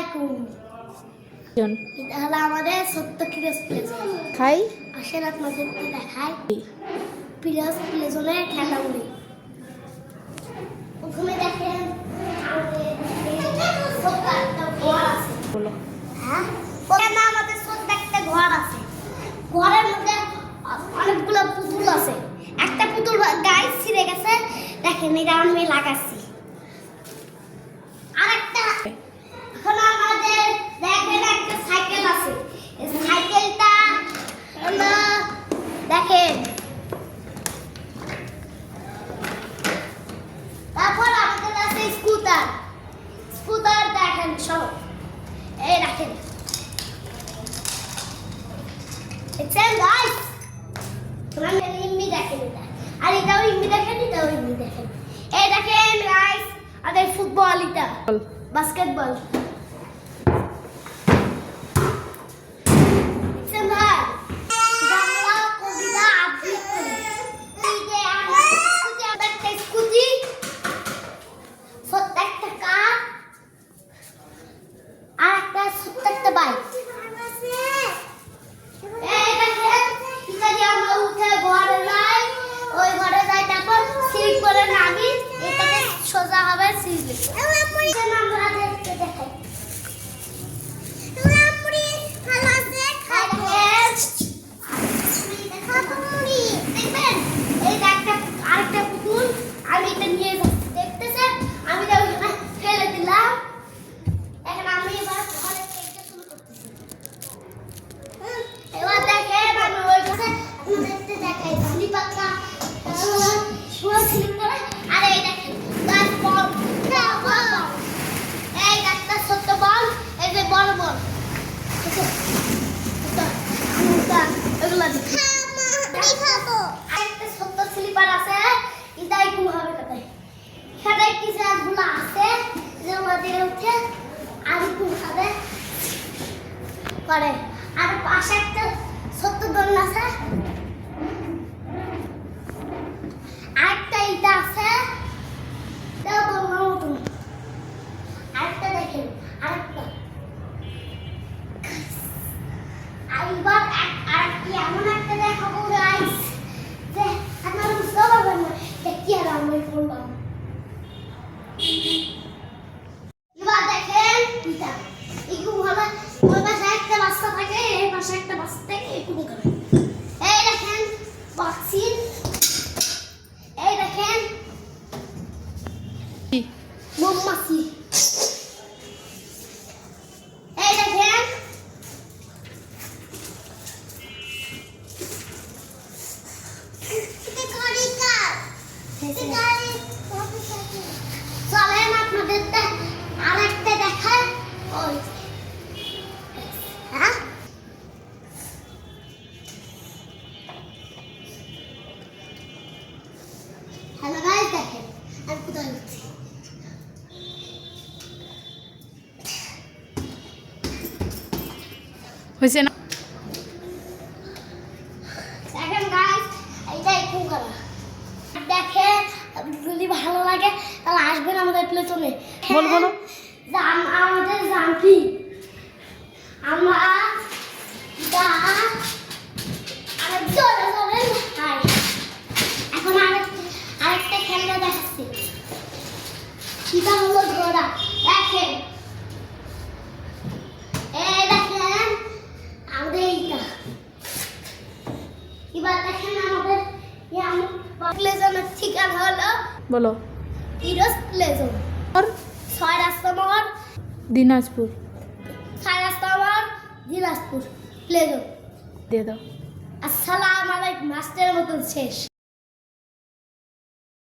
আলাইকুম। এটা হলো আমাদের সত্য কিরস প্লেজন। খাই আসেন আপনাদেরকে দেখাই পিরস প্লেজনের খেলাগুলি। ওখানে দেখেন আমাদের ছোট্ট একটা ঘর আছে। বলো। হ্যাঁ, ওখানে আমাদের ছোট্ট একটা ঘর আছে। ঘরের মধ্যে অনেকগুলো পুতুল আছে। একটা পুতুল গায়ে ছিঁড়ে গেছে, দেখেন এটা আমি লাগাচ্ছি। আরেকটা এখন আমাদের দেখেন একটা সাইকেল আছে। এই সাইকেলটা হলো দেখেন। তারপর আমাদের আছে স্কুটার। স্কুটার দেখেন সব এই দেখেন। দেখছেন গাইস? তোমরা ইম্মি দেখেন এটা। আর এটাও ইম্মি দেখেন, এটাও ইম্মি দেখেন। এই দেখেন গাইস, আমাদের ফুটবল এটা, বাস্কেটবল। দেখছেন ভাই? বাংলা কবিতা আবৃত্তি করি। এই যে আমাদের একটা স্কুটি, ছোট্ট একটা কার, আর একটা ছোট্ট একটা বাইক। এই দেখেন, ইত্যাদি আমরা উঠে ঘরে যাই, ওই ঘরে যাই, তারপর সিঁড়ি করে নামি, এটাকে সোজা হবে সিঁড়ি। আমরা দেখতে দেখাই। দেখবেন এই যে আরেকটা পুতুল, আমি এটা নিয়ে যাচ্ছি, দেখতেছেন? আমি এটা ওইখানে ফেলে দিলাম। এখন আমি এবার ঘরে থেকে শুরু করতেছি। এবার দেখেন আমি ওই কাছে দেখতে দেখাই ঝুলি পাতা পুরো স্লিপ করে। আর এই দেখেন গাছ বল, এই একটা ছোট্ট বল, এই যে বড় বল, এগুলা আরেকটা ছোট্ট স্লিপার আছে, এটাই ঘুমাবে কোথায়। এখানে কিছু গুলো আছে যে আমাদের উঠে আর ঘুমাবে করে। আর পাশে একটা ছোট্ট দোলন আছে, আরেকটা ইটা আছে, এটাও দোলনার মতন। আরেকটা দেখেন, আরেকটা এইবার আরেকটি এমন একটা দেখাবো গাইস যে আপনারা বুঝতে পারবেন না যে কি আর আমি করলাম। এবার দেখেন এটা একটু ভালো, ওই পাশে একটা রাস্তা থাকে, এই পাশে একটা রাস্তা থাকে, একটু করে এই দেখেন বাক্সি। এই দেখেন মোমবাতি। এই দেখেন চলেন আপনাদের আরেকটা দেখায়। ওই হ্যাঁ, হ্যালো গাইস, দেখেন আমি কোথায় যাচ্ছি। হয়েছে না? দেখেন গাইস, এইটাই কুকারা। দেখেন যদি ভালো লাগে তাহলে আসবেন আমাদের প্লেটনে। বলো। আমাদের জানকি আমরা এখন আরেকটা খেলনা দেখাচ্ছি। এটা হলো ঘোড়া। দেখেন এই দেখেন আমাদের এইটা। এবার দেখেন আমাদের প্লেজনের ঠিকানা হলো বলো। ইরোস প্লেজন, আর 6 রাস্তা মোড়, দিনাজপুর 6 রাস্তা মোড়, দিনাজপুর প্লেজন। দিয়ে দাও। আসসালামু আলাইকুম। মাস্টারের মতন শেষ।